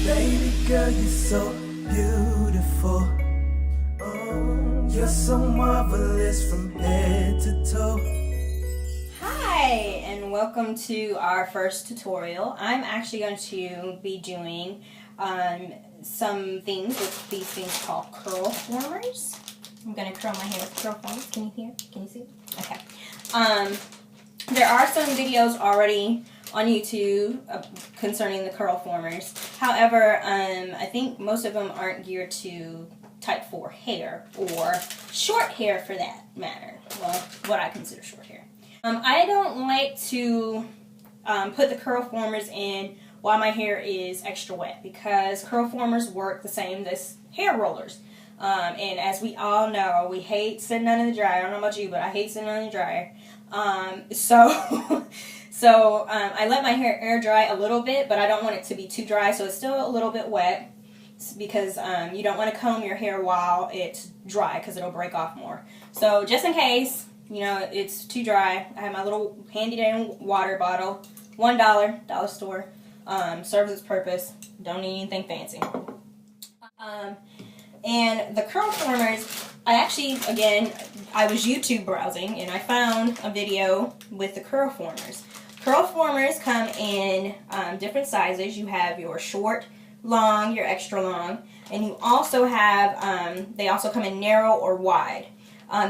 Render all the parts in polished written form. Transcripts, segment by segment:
Baby girl, you're so beautiful. Oh, you're so marvelous from head to toe. Hi, and welcome to our first tutorial. I'm actually going to be doing some things with these things called Curlformers. I'm going to curl my hair with Curlformers. Can you hear? Can you see? Okay. There are some videos already on YouTube concerning the Curlformers. However, I think most of them aren't geared to type 4 hair or short hair for that matter. Well, what I consider short hair. I don't like to put the Curlformers in while my hair is extra wet because Curlformers work the same as hair rollers. And as we all know, we hate sitting under the dryer. I don't know about you, but I hate sitting under the dryer. So I let my hair air dry a little bit, but I don't want it to be too dry, so it's still a little bit wet because you don't want to comb your hair while it's dry because it'll break off more. So just in case, you know, it's too dry, I have my little handy-dandy water bottle, $1, dollar store, serves its purpose, don't need anything fancy. And the Curlformers, I was YouTube browsing and I found a video with the Curlformers. Curlformers come in different sizes. You have your short, long, your extra long, and you also have, they also come in narrow or wide.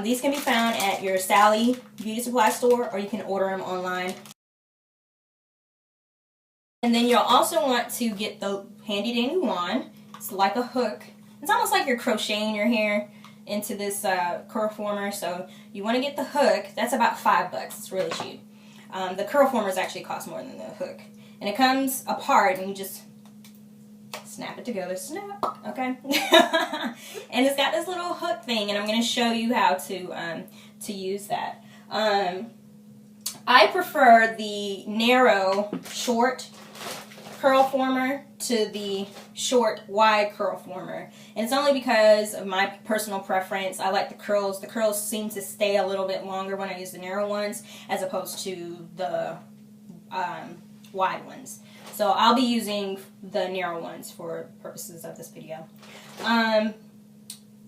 These can be found at your Sally Beauty Supply store, or you can order them online. And then you'll also want to get the handy dandy wand. It's like a hook. It's almost like you're crocheting your hair into this Curlformer. So you want to get the hook. That's about $5. It's really cheap. The Curlformers actually cost more than the hook. And it comes apart and you just snap it together. Snap. Okay. And it's got this little hook thing, and I'm going to show you how to use that. I prefer the narrow, short Curlformer to the short, wide Curlformer. And it's only because of my personal preference. I like the curls. The curls seem to stay a little bit longer when I use the narrow ones as opposed to the wide ones. So I'll be using the narrow ones for purposes of this video. And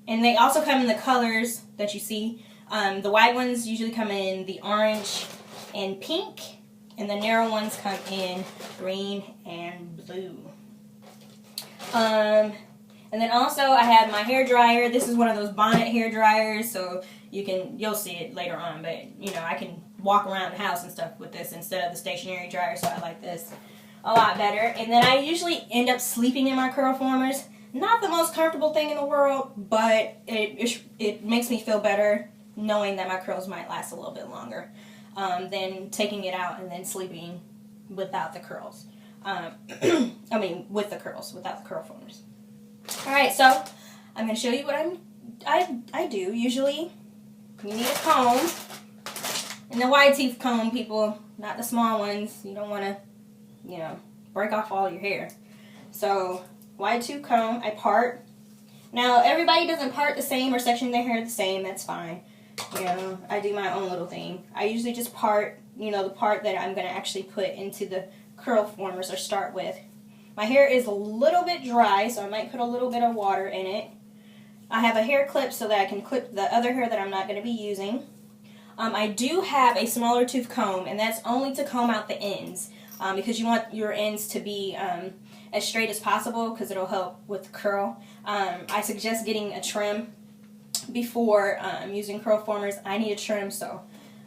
they also come in the colors that you see. The wide ones usually come in the orange and pink, and the narrow ones come in green and blue. And then also I have my hair dryer. This is one of those bonnet hair dryers, so you'll see it later on, but you know, I can walk around the house and stuff with this instead of the stationary dryer, so I like this a lot better. And then I usually end up sleeping in my Curlformers. Not the most comfortable thing in the world, but it makes me feel better knowing that my curls might last a little bit longer than taking it out and then sleeping without the curls. I mean, with the curls, without the Curlformers. Alright, so I'm going to show you what I do. Usually, you need a comb. And the wide teeth comb, people, not the small ones. You don't want to, you know, break off all your hair. So, wide tooth comb, I part. Now, everybody doesn't part the same or section their hair the same. That's fine. You know, I do my own little thing. I usually just part, you know, the part that I'm going to actually put into the Curlformers or start with. My hair is a little bit dry, so I might put a little bit of water in it. I have a hair clip so that I can clip the other hair that I'm not going to be using. I do have a smaller tooth comb, and that's only to comb out the ends because you want your ends to be as straight as possible because it'll help with the curl. I suggest getting a trim before using Curlformers. I need a trim, so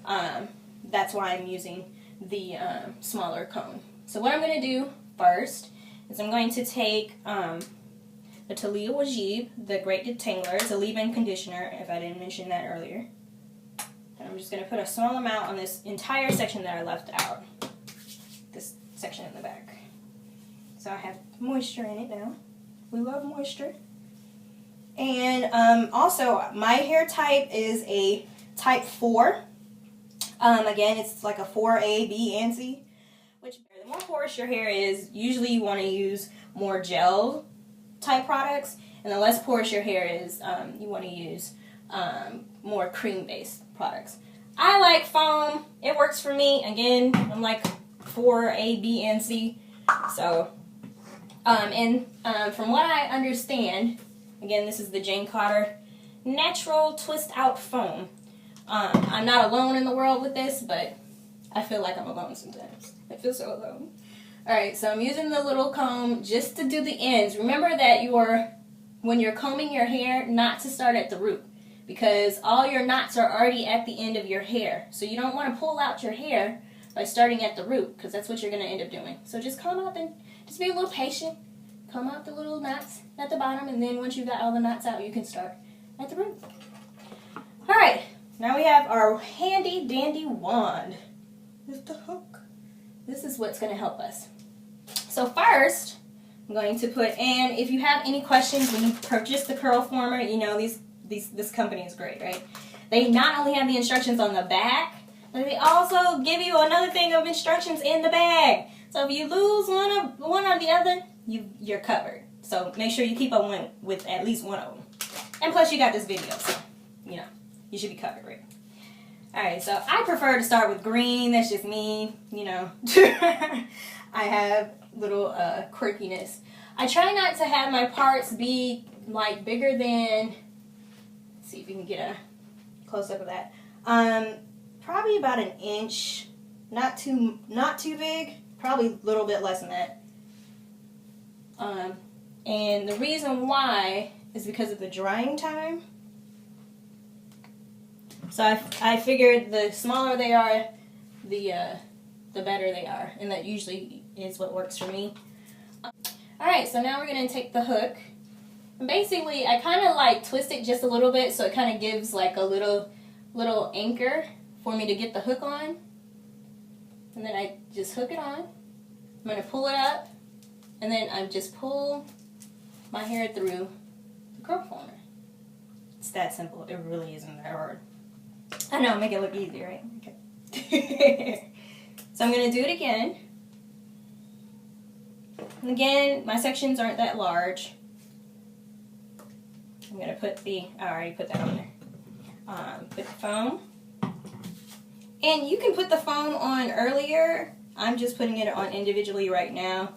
that's why I'm using the smaller comb. So what I'm going to do first is I'm going to take the Talia Wajib, the Great Detangler. It's a leave-in conditioner, if I didn't mention that earlier. And I'm just going to put a small amount on this entire section that I left out. This section in the back. So I have moisture in it now. We love moisture. And also, my hair type is a type 4. Again, it's like a 4A, B, and C. Which, the more porous your hair is, usually you want to use more gel type products. And the less porous your hair is, you want to use more cream-based products. I like foam. It works for me. Again, I'm like 4A, B, and C. So From what I understand, again, this is the Jane Cotter Natural Twist Out Foam. I'm not alone in the world with this, but I feel like I'm alone sometimes. I feel so alone. Alright, so I'm using the little comb just to do the ends. Remember that when you're combing your hair, not to start at the root, because all your knots are already at the end of your hair. So you don't want to pull out your hair by starting at the root, because that's what you're going to end up doing. So just comb out and just be a little patient. Comb out the little knots at the bottom, and then once you got all the knots out, you can start at the root. Alright, now we have our handy dandy wand with the hook. This is what's going to help us. So first, I'm going to put in, if you have any questions when you purchase the Curlformer, you know this company is great, right? They not only have the instructions on the back, but they also give you another thing of instructions in the bag. So if you lose one or the other, you're covered. So make sure you keep up with at least one of them. And plus you got this video, so you know, you should be covered, right? Alright, so I prefer to start with green. That's just me, you know. I have little quirkiness. I try not to have my parts be like bigger than, let's see if you can get a close up of that. Probably about an inch. Not too big. Probably a little bit less than that. And the reason why is because of the drying time. So I figured the smaller they are, the better they are, and that usually is what works for me. Alright, so now we're going to take the hook, and basically I kind of like twist it just a little bit so it kind of gives like a little anchor for me to get the hook on, and then I just hook it on. I'm going to pull it up, and then I just pull my hair through the Curlformer. It's that simple. It really isn't that hard. I know, make it look easy, right? Okay. So I'm going to do it again. And again, my sections aren't that large. I'm going to put I already put that on there. Put the foam. And you can put the foam on earlier. I'm just putting it on individually right now.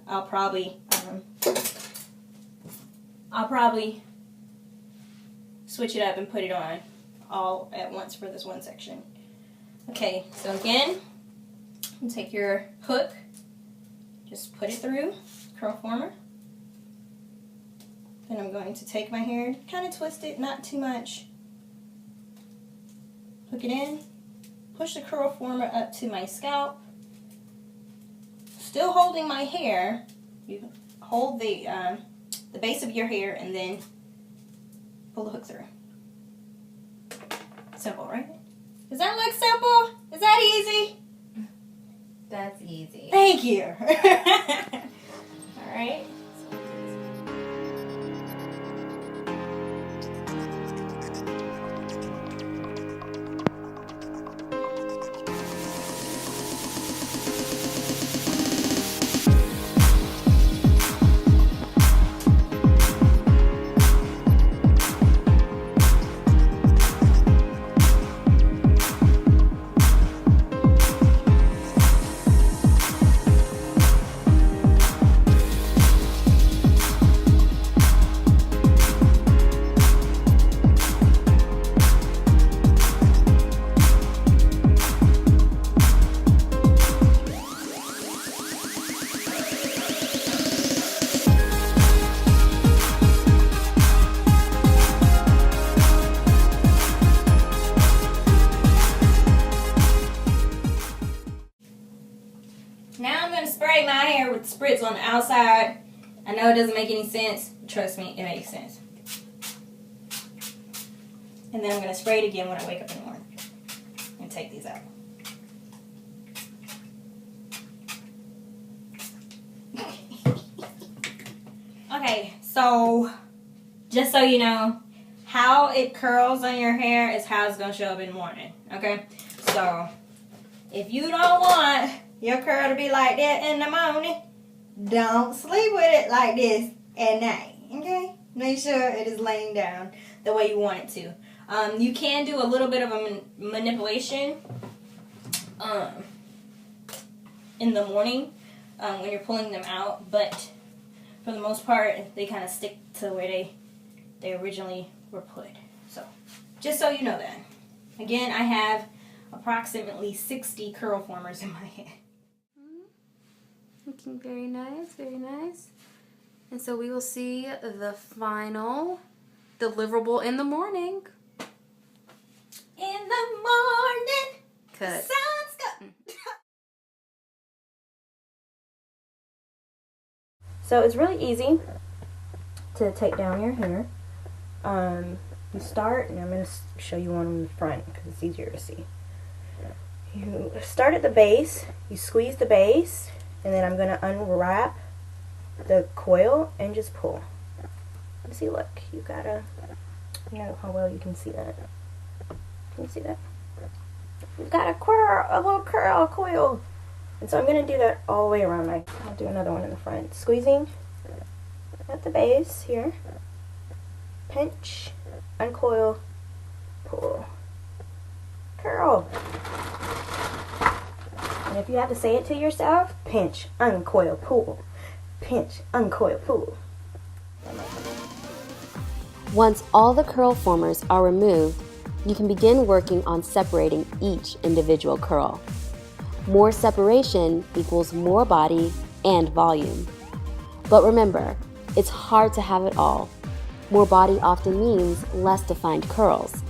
I'll probably switch it up and put it on all at once for this one section. Okay, so again, you take your hook, just put it through Curlformer. Then I'm going to take my hair, kind of twist it, not too much. Hook it in, push the Curlformer up to my scalp. Still holding my hair, you hold the base of your hair and then pull the hook through. Simple, right? Does that look simple? Is that easy? That's easy. Thank you. All right. Now I'm going to spray my hair with spritz on the outside. I know it doesn't make any sense, but trust me, it makes sense. And then I'm going to spray it again when I wake up in the morning. And take these out. Okay, so just so you know, how it curls on your hair is how it's going to show up in the morning. Okay? So, if you don't want your curl to be like that in the morning, don't sleep with it like this at night. Okay? Make sure it is laying down the way you want it to. You can do a little bit of a manipulation in the morning when you're pulling them out, but for the most part, they kind of stick to where they originally were put. So, just so you know that. Again, I have approximately 60 Curlformers in my hand. Looking very nice, very nice. And so we will see the final deliverable in the morning. In the morning, Cut. the sun's got... So it's really easy to take down your hair. You start, and I'm going to show you one in the front because it's easier to see. You start at the base, you squeeze the base, and then I'm going to unwrap the coil and just pull. See, look, you gotta, you know how well you can see that. Can you see that? You've got a little curl coil. And so I'm going to do that all the way around. I'll do another one in the front. Squeezing at the base here. Pinch, uncoil, pull, curl. And if you have to say it to yourself, pinch, uncoil, pull. Pinch, uncoil, pull. Once all the Curlformers are removed, you can begin working on separating each individual curl. More separation equals more body and volume. But remember, it's hard to have it all. More body often means less defined curls.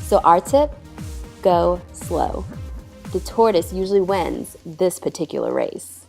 So our tip, go slow. The tortoise usually wins this particular race.